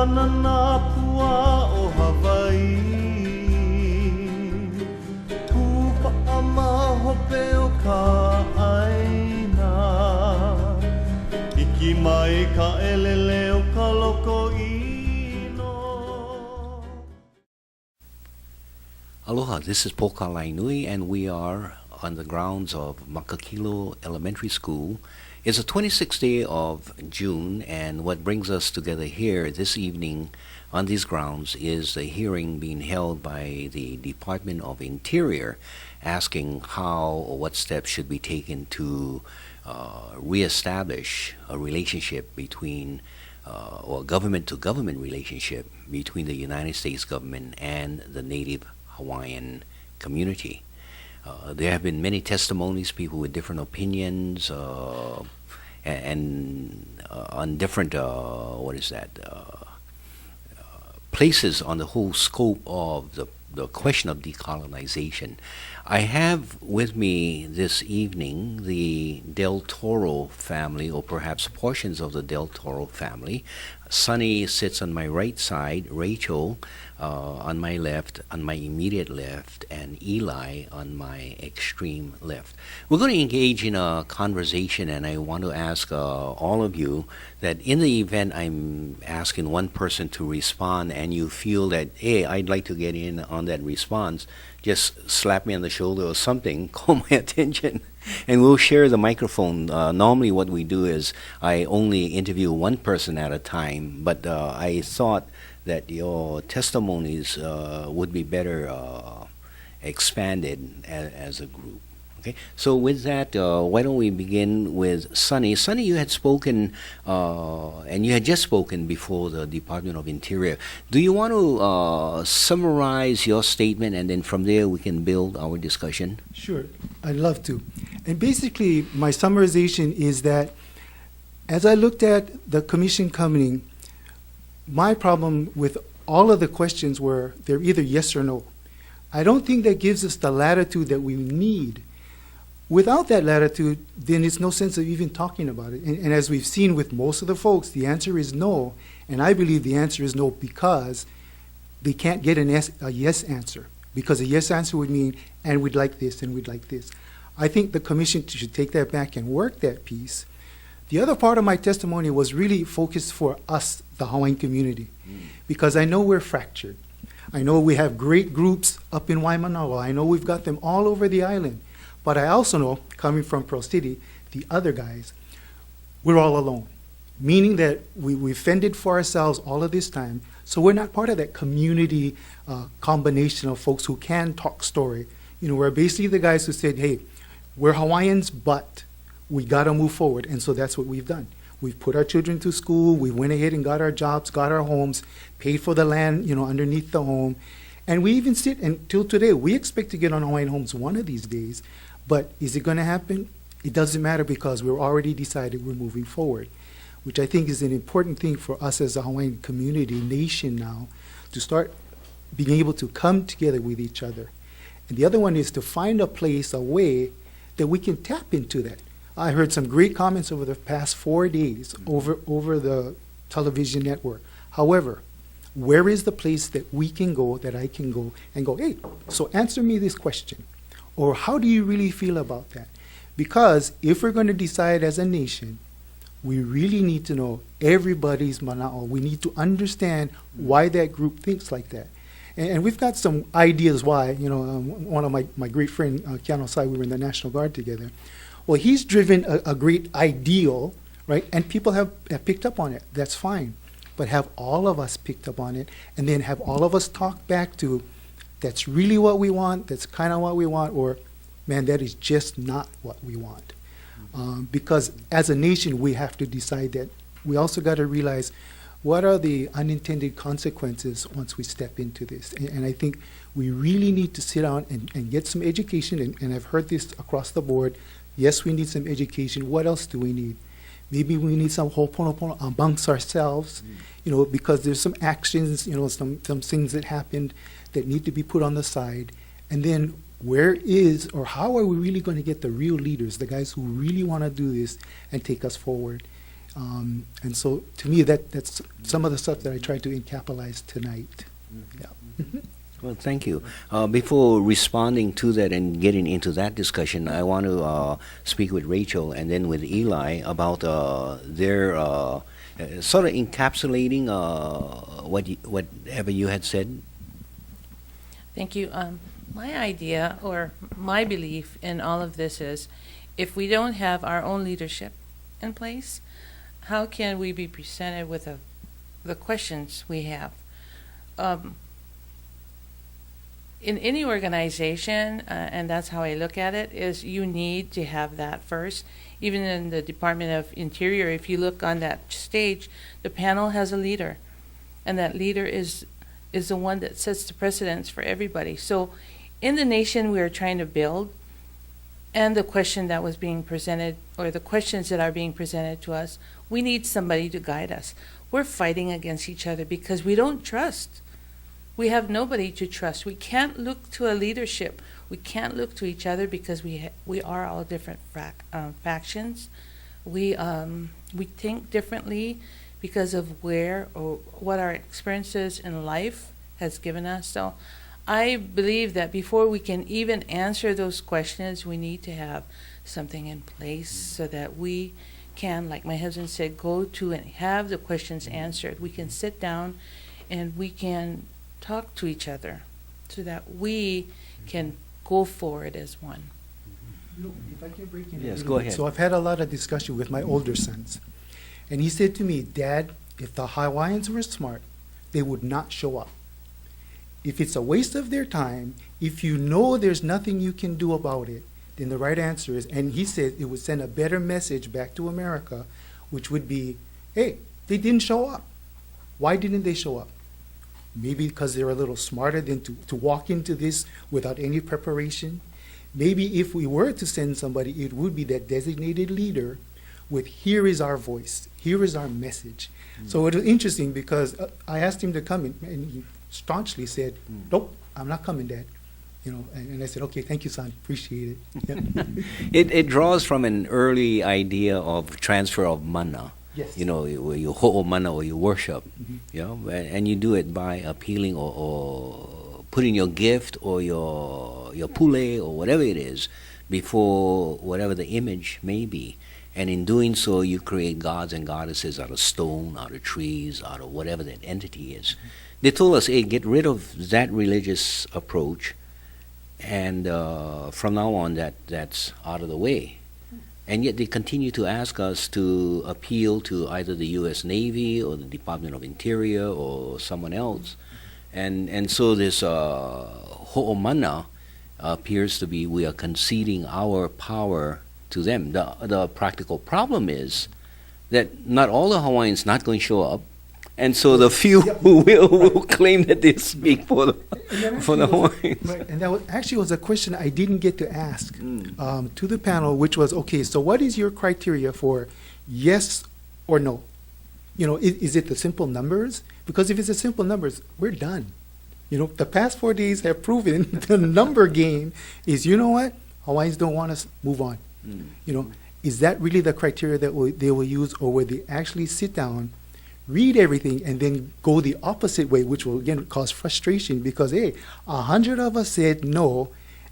nanapua o Hawaii Tupa ama hope o ka aina Iki mai ka elele o ka loko ino Aloha, this is Poka Lainui, and we are on the grounds of Makakilo Elementary School. It's the 26th day of June, and what brings us together here this evening on these grounds is the hearing being held by the Department of Interior asking how or what steps should be taken to reestablish a relationship between or government-to-government relationship between the United States government and the Native Hawaiian community. There have been many testimonies, people with different opinions, and on different, places on the whole scope of the question of decolonization. I have with me this evening the Del Toro family, or perhaps portions of the Del Toro family. Sunny sits on my right side, Rachel on my left, on my immediate left, and Eli on my extreme left. We're going to engage in a conversation, and I want to ask all of you that in the event I'm asking one person to respond and you feel that, hey, I'd like to get in on that response, just slap me on the shoulder or something, call my attention, and we'll share the microphone. Normally what we do is I only interview one person at a time, but I thought that your testimonies would be better expanded as a group. Okay, so with that, why don't we begin with Sunny? Sunny, you had spoken, and you had just spoken before the Department of Interior. Do you want to summarize your statement, and then from there we can build our discussion? Sure, I'd love to. And basically, my summarization is that as I looked at the commission coming, my problem with all of the questions were they're either yes or no. I don't think that gives us the latitude that we need. Without that latitude, then it's no sense of even talking about it. And as we've seen with most of the folks, the answer is no. And I believe the answer is no because they can't get a yes answer. Because a yes answer would mean, and we'd like this, and we'd like this. I think the commission should take that back and work that piece. The other part of my testimony was really focused for us, the Hawaiian community, because I know we're fractured. I know we have great groups up in Waimanawa. I know we've got them all over the island. But I also know, coming from Pearl City, the other guys, we're all alone, meaning that we've fended for ourselves all of this time, so we're not part of that community combination of folks who can talk story. You know, we're basically the guys who said, hey, we're Hawaiians, but we got to move forward, and so that's what we've done. We've put our children to school, we went ahead and got our jobs, got our homes, paid for the land, you know, underneath the home, and we even sit, until today, we expect to get on Hawaiian homes one of these days, but is it going to happen? It doesn't matter because we're already decided we're moving forward, which I think is an important thing for us as a Hawaiian community, nation now, to start being able to come together with each other. And the other one is to find a place, a way that we can tap into that. I heard some great comments over the past 4 days over the television network. However, where is the place that we can go, that I can go and go, hey, so answer me this question. Or how do you really feel about that? Because if we're going to decide as a nation, we really need to know everybody's mana'o. We need to understand why that group thinks like that. And we've got some ideas why. You know, one of my great friend, Keanu Sai, we were in the National Guard together. Well, he's driven a great ideal, right? And people have picked up on it. That's fine. But have all of us picked up on it, and then have all of us talk back to, that's really what we want, that's kind of what we want, or, man, that is just not what we want. Because as a nation, we have to decide that. We also got to realize what are the unintended consequences once we step into this. And I think we really need to sit down and get some education, and I've heard this across the board. Yes, we need some education. What else do we need? Maybe we need some ho'oponopono amongst ourselves, you know, because there's some actions, you know, some things that happened that need to be put on the side. And then where is, or how are we really going to get the real leaders, the guys who really want to do this and take us forward? And so, to me, that's some of the stuff that I tried to encapsulize tonight. Yeah. Well, thank you. Before responding to that and getting into that discussion, I want to speak with Rachel and then with Eli about their sort of encapsulating whatever you had said. Thank you. My idea or my belief in all of this is if we don't have our own leadership in place, how can we be presented with the questions we have? In any organization, and that's how I look at it, is you need to have that first. Even in the Department of Interior, if you look on that stage, the panel has a leader, and that leader is the one that sets the precedence for everybody. So in the nation we are trying to build, and the question that was being presented, or the questions that are being presented to us, we need somebody to guide us. We're fighting against each other because we don't trust. We have nobody to trust. We can't look to a leadership. We can't look to each other because we are all different factions. We think differently because of where or what our experiences in life has given us. So I believe that before we can even answer those questions, we need to have something in place so that we can, like my husband said, go to and have the questions answered. We can sit down and we can talk to each other so that we can go forward as one. If I can break in. Yes, go ahead. So I've had a lot of discussion with my older sons. And he said to me, Dad, if the Hawaiians were smart, they would not show up. If it's a waste of their time, if you know there's nothing you can do about it, then the right answer is, and he said it would send a better message back to America, which would be, hey, they didn't show up. Why didn't they show up? Maybe because they're a little smarter than to walk into this without any preparation. Maybe if we were to send somebody, it would be that designated leader with, here is our voice, here is our message. So it was interesting because I asked him to come in, and he staunchly said, nope, I'm not coming, Dad. And I said, okay, thank you, son, appreciate it. Yeah. It draws from an early idea of transfer of mana. Yes. Where you ho'o mana or you worship, and you do it by appealing or putting your gift or your pule or whatever it is before whatever the image may be. And in doing so, you create gods and goddesses out of stone, out of trees, out of whatever that entity is. They told us, hey, get rid of that religious approach, and from now on, that's out of the way. And yet they continue to ask us to appeal to either the U.S. Navy or the Department of Interior or someone else. And so this ho'omana appears to be we are conceding our power to them. The practical problem is that not all the Hawaiians not going to show up. And so the few who will claim that they speak for the Hawaiians. Right, and that actually was a question I didn't get to ask to the panel, which was, okay, so what is your criteria for yes or no? Is it the simple numbers? Because if it's the simple numbers, we're done. The past 4 days have proven the number game is, you know what? Hawaiians don't want us, move on. Is that really the criteria that they will use, or will they actually sit down, read everything, and then go the opposite way, which will again cause frustration because, hey, 100 of us said no,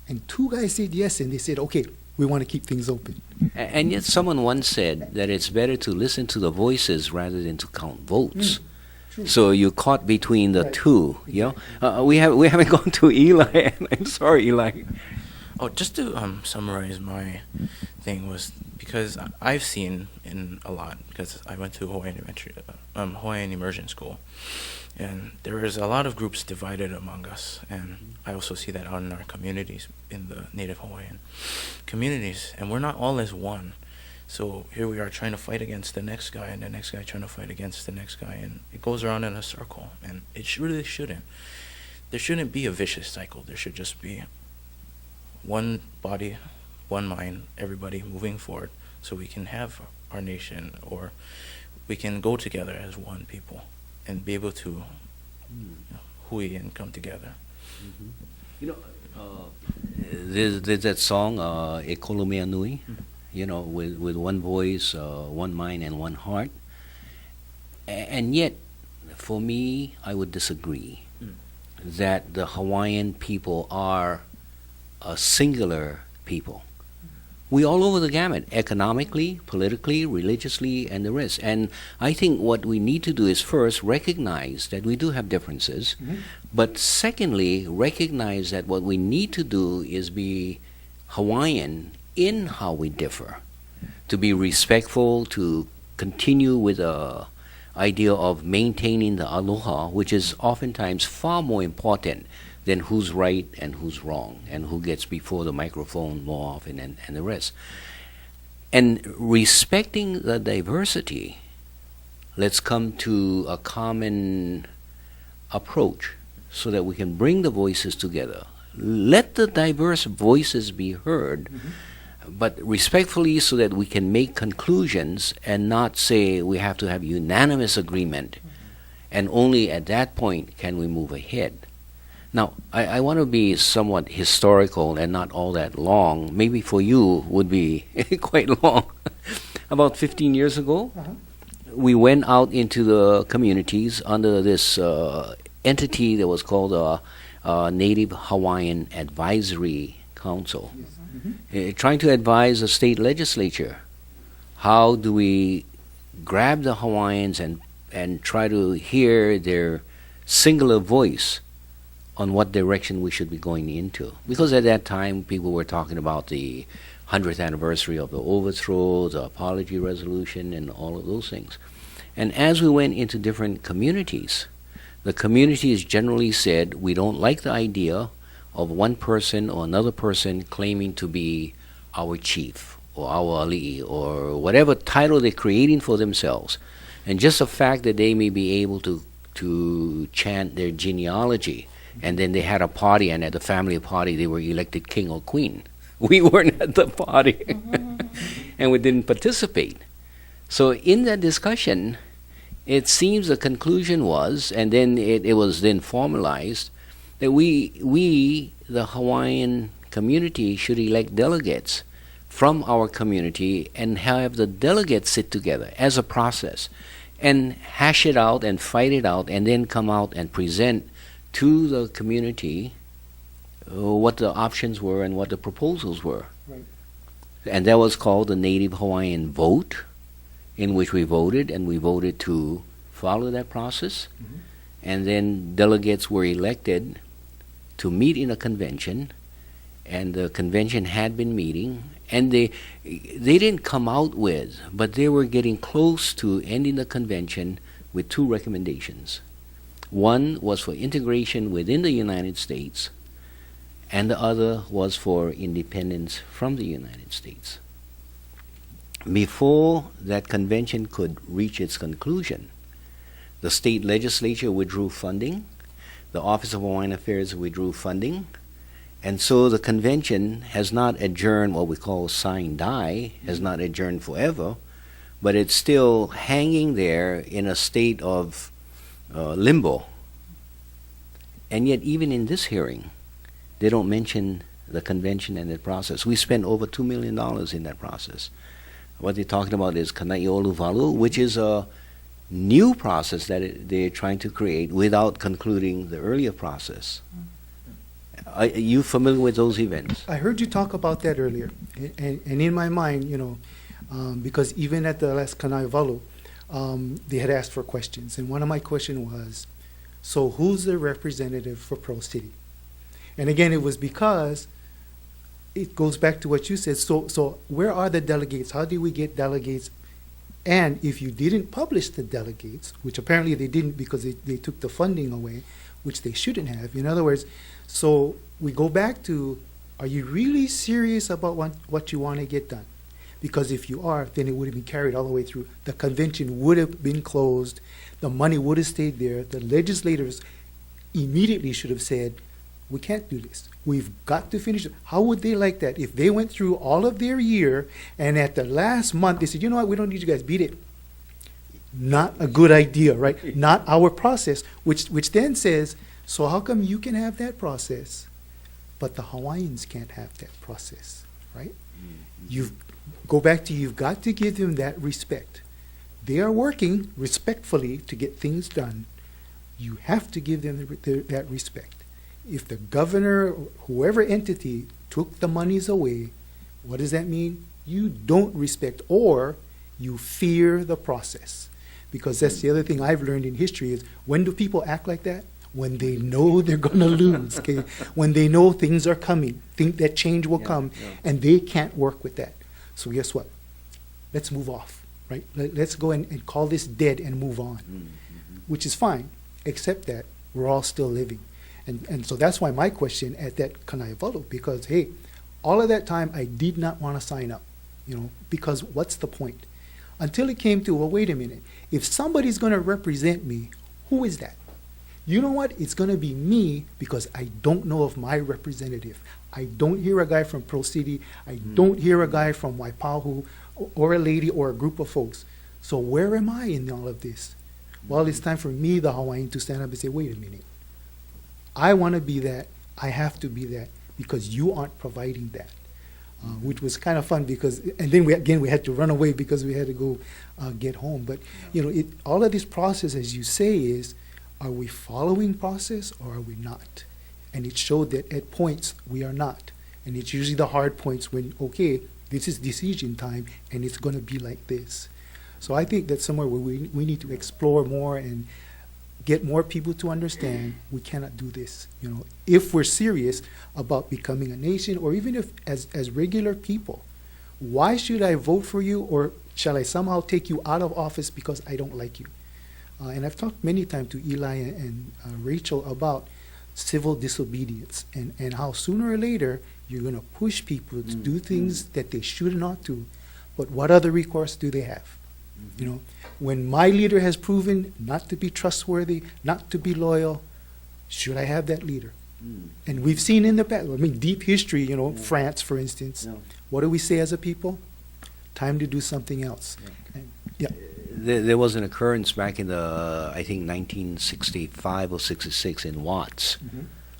and 2 guys said yes, and they said, okay, we want to keep things open. And yet someone once said that it's better to listen to the voices rather than to count votes. So you're caught between the two. We haven't gone to Eli. I'm sorry, Eli. Oh, just to summarize my thing was because I've seen in a lot, because I went to Hawaiian Immersion School, and there is a lot of groups divided among us, and I also see that out in our communities, in the Native Hawaiian communities, and we're not all as one. So here we are trying to fight against the next guy, and the next guy trying to fight against the next guy, and it goes around in a circle, and it really shouldn't. There shouldn't be a vicious cycle. There should just be one body, one mind, everybody moving forward so we can have our nation, or we can go together as one people and be able to hui and come together. There's that song, E Kolomea Nui, with one voice, one mind, and one heart. And yet, for me, I would disagree that the Hawaiian people are a singular people. We all over the gamut, economically, politically, religiously, and the rest. And I think what we need to do is first recognize that we do have differences, but secondly, recognize that what we need to do is be Hawaiian in how we differ, to be respectful, to continue with a idea of maintaining the aloha, which is oftentimes far more important than who's right and who's wrong and who gets before the microphone more often and the rest. And respecting the diversity, let's come to a common approach so that we can bring the voices together. Let the diverse voices be heard, but respectfully so that we can make conclusions and not say we have to have unanimous agreement, and only at that point can we move ahead. Now, I want to be somewhat historical and not all that long. Maybe for you would be quite long. About 15 years ago, we went out into the communities under this entity that was called Native Hawaiian Advisory Council, trying to advise the state legislature. How do we grab the Hawaiians and try to hear their singular voice on what direction we should be going into? Because at that time, people were talking about the 100th anniversary of the overthrow, the apology resolution, and all of those things. And as we went into different communities, the communities generally said, we don't like the idea of one person or another person claiming to be our chief or our ali'i or whatever title they're creating for themselves. And just the fact that they may be able to chant their genealogy, and then they had a party, and at the family party they were elected king or queen. We weren't at the party, and we didn't participate. So in that discussion, it seems the conclusion was, and then it was then formalized, that we, the Hawaiian community, should elect delegates from our community and have the delegates sit together as a process and hash it out and fight it out and then come out and present to the community what the options were and what the proposals were. Right. And that was called the Native Hawaiian vote, in which we voted, and we voted to follow that process. And then delegates were elected to meet in a convention, and the convention had been meeting, and they didn't come out with, but they were getting close to ending the convention with two recommendations. One was for integration within the United States, and the other was for independence from the United States. Before that convention could reach its conclusion, the state legislature withdrew funding, the Office of Hawaiian Affairs withdrew funding, and so the convention has not adjourned, what we call sine die, has not adjourned forever, but it's still hanging there in a state of limbo. And yet, even in this hearing, they don't mention the convention and the process. We spent over $2 million in that process. What they're talking about is Kanai'oluwalu, which is a new process that they're trying to create without concluding the earlier process. Are you familiar with those events? I heard you talk about that earlier, and in my mind, because even at the last Kanai'oluwalu, they had asked for questions, and one of my questions was, so who's the representative for Pearl City? And again, it was because it goes back to what you said. So where are the delegates? How do we get delegates? And if you didn't publish the delegates, which apparently they didn't because they took the funding away, which they shouldn't have. In other words, so we go back to, are you really serious about what you want to get done? Because if you are, then it would have been carried all the way through. The convention would have been closed. The money would have stayed there. The legislators immediately should have said, we can't do this. We've got to finish it. How would they like that if they went through all of their year and at the last month they said, you know what, we don't need you guys, beat it. Not a good idea, right? Not our process, which then says, so how come you can have that process, but the Hawaiians can't have that process, right? You've go back to you've got to give them that respect. They are working respectfully to get things done. You have to give them that respect. If the governor, or whoever entity, took the monies away, what does that mean? You don't respect, or you fear the process. Because that's the other thing I've learned in history is, when do people act like that? When they know they're going to lose, okay? When they know things are coming, think that change will come, and they can't work with that. So guess what? Let's move off, right? Let's go and call this dead and move on, which is fine, except that we're all still living. And so that's why my question at that Kanayavalo, because, hey, all of that time I did not want to sign up, because what's the point? Until it came to, well, wait a minute. If somebody's going to represent me, who is that? You know what? It's going to be me, because I don't know of my representative. I don't hear a guy from Pro City. I don't hear a guy from Waipahu, or a lady or a group of folks. So where am I in all of this? Well, it's time for me, the Hawaiian, to stand up and say, wait a minute. I want to be that. I have to be that, because you aren't providing that. Which was kind of fun, because, and then we had to run away because we had to go get home. But all of this process, as you say, is, are we following process or are we not? And it showed that at points we are not, and it's usually the hard points when, okay, this is decision time and it's going to be like this. So I think that's somewhere where we need to explore more and get more people to understand we cannot do this. If we're serious about becoming a nation, or even if as regular people, why should I vote for you, or shall I somehow take you out of office because I don't like you? And I've talked many times to Eli and Rachel about civil disobedience, and how sooner or later you're going to push people to do things that they should not do. But what other recourse do they have? When my leader has proven not to be trustworthy, not to be loyal, should I have that leader? And we've seen in the past, deep history, France, for instance. What do we say as a people? Time to do something else. There was an occurrence back in the, I think, 1965 or 66 in Watts,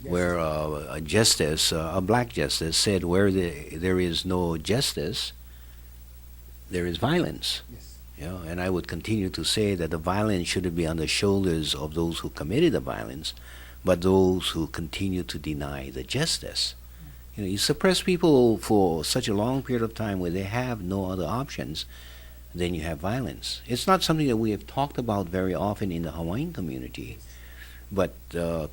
where a justice, a black justice, said, where there is no justice, there is violence. And I would continue to say that the violence shouldn't be on the shoulders of those who committed the violence, but those who continue to deny the justice. You suppress people for such a long period of time where they have no other options, then you have violence. It's not something that we have talked about very often in the Hawaiian community, but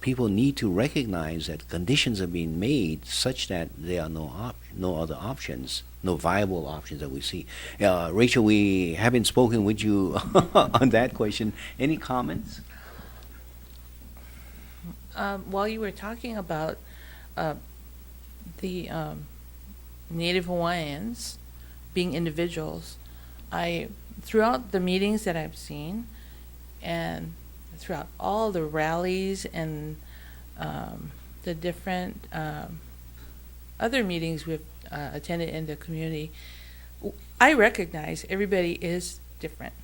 people need to recognize that conditions are being made such that there are no other options, no viable options that we see. Rachel, we haven't spoken with you on that question. Any comments? While you were talking about the Native Hawaiians being individuals, throughout the meetings that I've seen, and throughout all the rallies and the different other meetings we've attended in the community, I recognize everybody is different.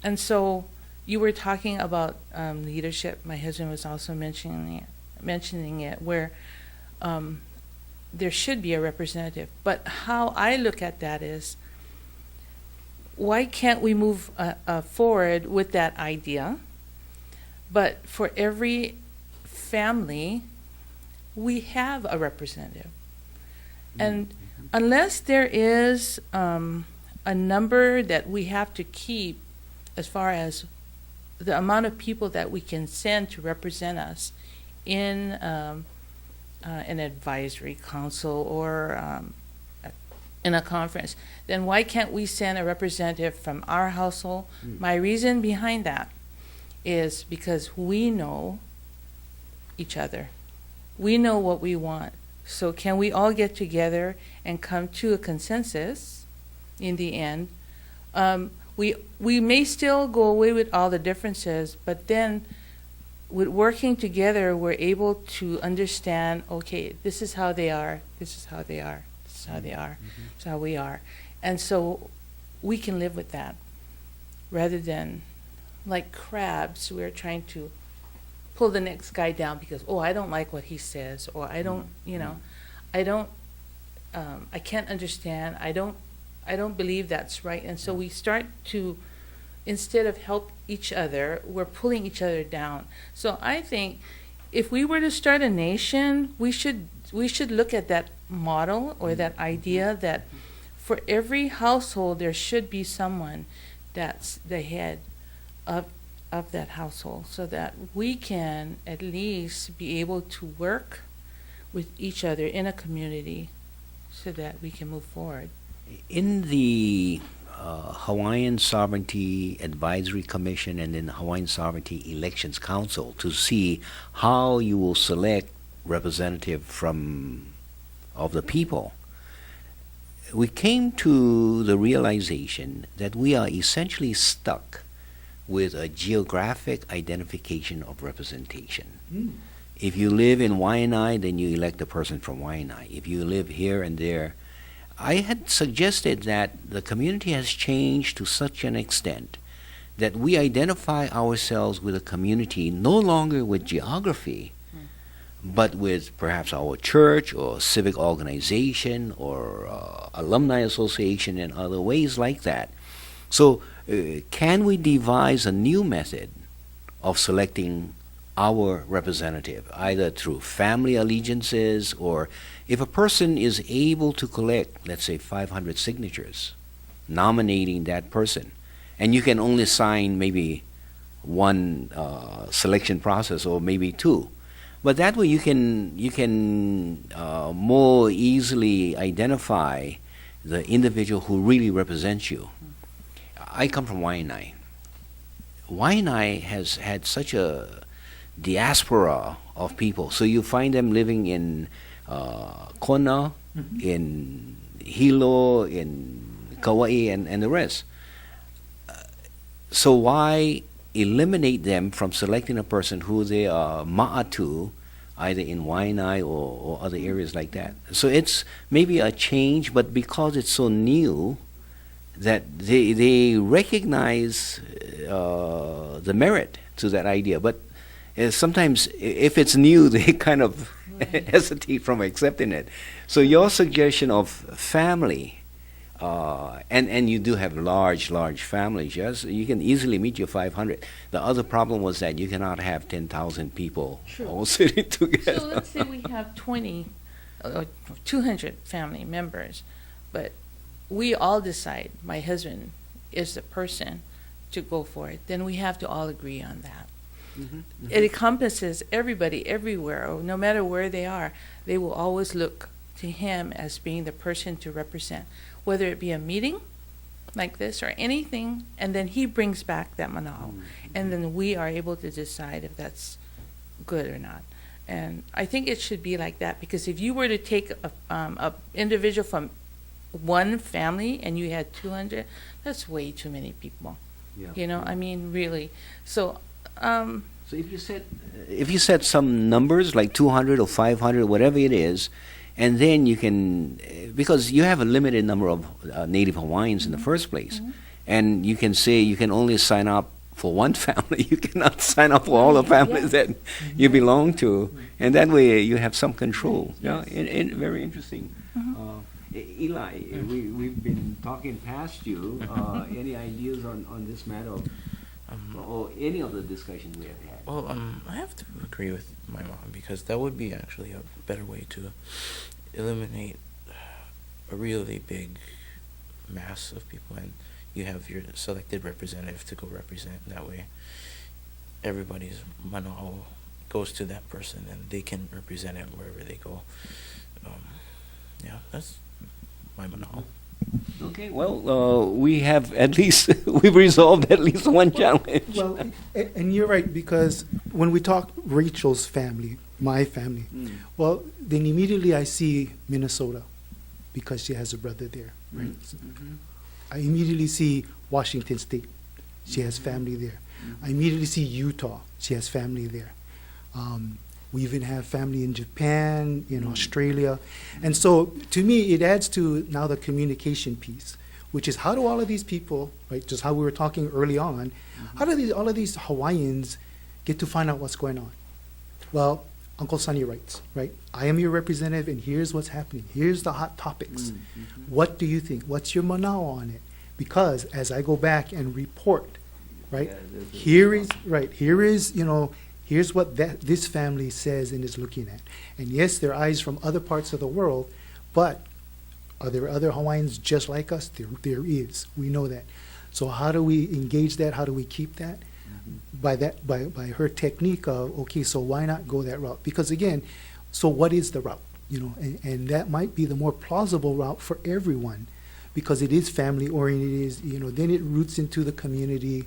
And so you were talking about leadership. My husband was also mentioning it, where there should be a representative. But how I look at that is, why can't we move forward with that idea? But for every family, we have a representative. And unless there is a number that we have to keep as far as the amount of people that we can send to represent us in an advisory council or in a conference, then why can't we send a representative from our household? My reason behind that is because we know each other. We know what we want. So can we all get together and come to a consensus in the end? We may still go away with all the differences, but then with working together, we're able to understand, okay, this is how they are, this is how they are, this is how they are, this is how we are. And so we can live with that, rather than like crabs, we're trying to pull the next guy down because, I don't like what he says, or I don't, I can't understand, I don't believe that's right. And so we start to, instead of help each other, we're pulling each other down. So I think if we were to start a nation, we should look at that model or that idea that for every household there should be someone that's the head of that household, so that we can at least be able to work with each other in a community so that we can move forward. In the Hawaiian Sovereignty Advisory Commission and then the Hawaiian Sovereignty Elections Council to see how you will select representative of the people, we came to the realization that we are essentially stuck with a geographic identification of representation. If you live in Waianae, then you elect a person from Waianae. If you live here and there, I had suggested that the community has changed to such an extent that we identify ourselves with a community no longer with geography, but with perhaps our church or civic organization or alumni association and other ways like that. So can we devise a new method of selecting our representative, either through family allegiances, or if a person is able to collect, let's say, 500 signatures nominating that person, and you can only sign maybe one selection process or maybe two, but that way you can more easily identify the individual who really represents you. I come from Waianae. Waianae has had such a diaspora of people. So you find them living in Kona, in Hilo, in Kauai, and the rest. So why eliminate them from selecting a person who they are ma'atu, either in Waianae or other areas like that? So it's maybe a change, but because it's so new, that they recognize the merit to that idea. But sometimes if it's new, they kind of hesitate from accepting it. So your suggestion of family, and you do have large families, yes? You can easily meet your 500. The other problem was that you cannot have 10,000 people all sitting together. So let's say we have 20 or 200 family members, but we all decide my husband is the person to go for it, then we have to all agree on that. It encompasses everybody everywhere, or no matter where they are, they will always look to him as being the person to represent, whether it be a meeting like this or anything, and then he brings back that manao, and then we are able to decide if that's good or not. And I think it should be like that, because if you were to take a individual from one family and you had 200, that's way too many people. Yeah. You know, I mean, really. So, So if you set some numbers like 200 or 500, whatever it is, and then you can, because you have a limited number of Native Hawaiians in the first place, and you can say you can only sign up for one family. You cannot sign up for all the families that you belong to, and that way you have some control. Yes. Yeah, very interesting. Eli, we've been talking past you. Any ideas on this matter, or any of the discussions we have had? Well, I have to agree with my mom, because that would be actually a better way to eliminate a really big mass of people, and you have your selected representative to go represent. That way, everybody's manao goes to that person, and they can represent it wherever they go. Yeah, that's my manao. Okay, well, we have at least, we've resolved at least one challenge. Well, and you're right, because when we talk Rachel's family, my family, well, then immediately I see Minnesota, because she has a brother there, right? I immediately see Washington State. She has family there. I immediately see Utah. She has family there. We even have family in Japan, in Australia. And so to me, it adds to now the communication piece, which is how do all of these people, right, just how we were talking early on, how do all of these Hawaiians get to find out what's going on? Well, Uncle Sonny writes, right? I am your representative, and here's what's happening. Here's the hot topics. What do you think? What's your manao on it? Because as I go back and report, right, here is, here's what this family says and is looking at. And yes, there are eyes from other parts of the world, but are there other Hawaiians just like us? There is. We know that. So how do we engage that? How do we keep that? By her technique of, okay, so why not go that route? Because again, so what is the route? And that might be the more plausible route for everyone, because it is family oriented, then it roots into the community,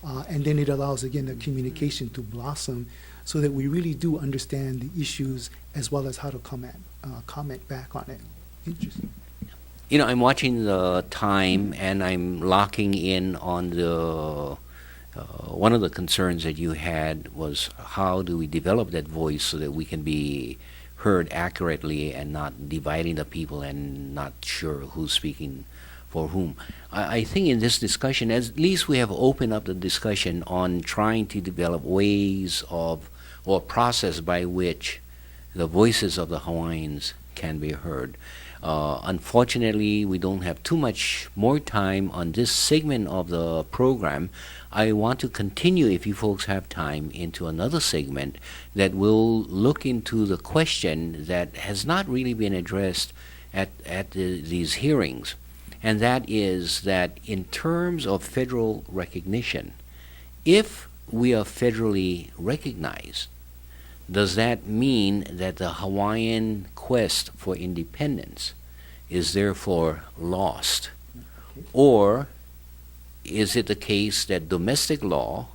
and then it allows, again, the communication to blossom so that we really do understand the issues as well as how to comment back on it. Interesting. I'm watching the time, and I'm locking in on the one of the concerns that you had was how do we develop that voice so that we can be heard accurately and not dividing the people and not sure who's speaking for whom. I think in this discussion, at least we have opened up the discussion on trying to develop ways of or process by which the voices of the Hawaiians can be heard. Unfortunately, we don't have too much more time on this segment of the program. I want to continue, if you folks have time, into another segment that will look into the question that has not really been addressed at these hearings, and that is that in terms of federal recognition, if we are federally recognized, does that mean that the Hawaiian quest for independence is therefore lost? Or is it the case that domestic law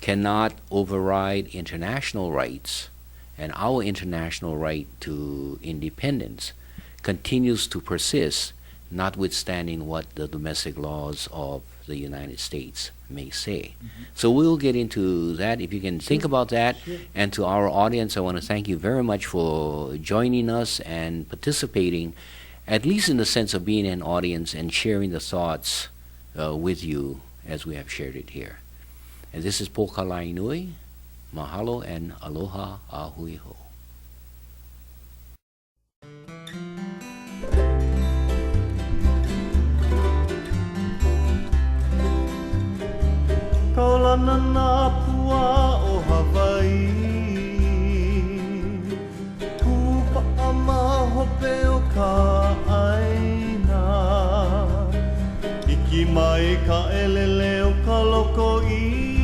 cannot override international rights, and our international right to independence continues to persist, notwithstanding what the domestic laws of the United States may say? So we'll get into that. If you can think about that. And to our audience, I want to thank you very much for joining us and participating, at least in the sense of being an audience and sharing the thoughts with you as we have shared it here. And this is Poka Lainui. Mahalo and aloha a hui ho. Kaulana nā pua o Hawaii, Kupa'a mahope o ka aina, Iki mai ka elele o ka loko i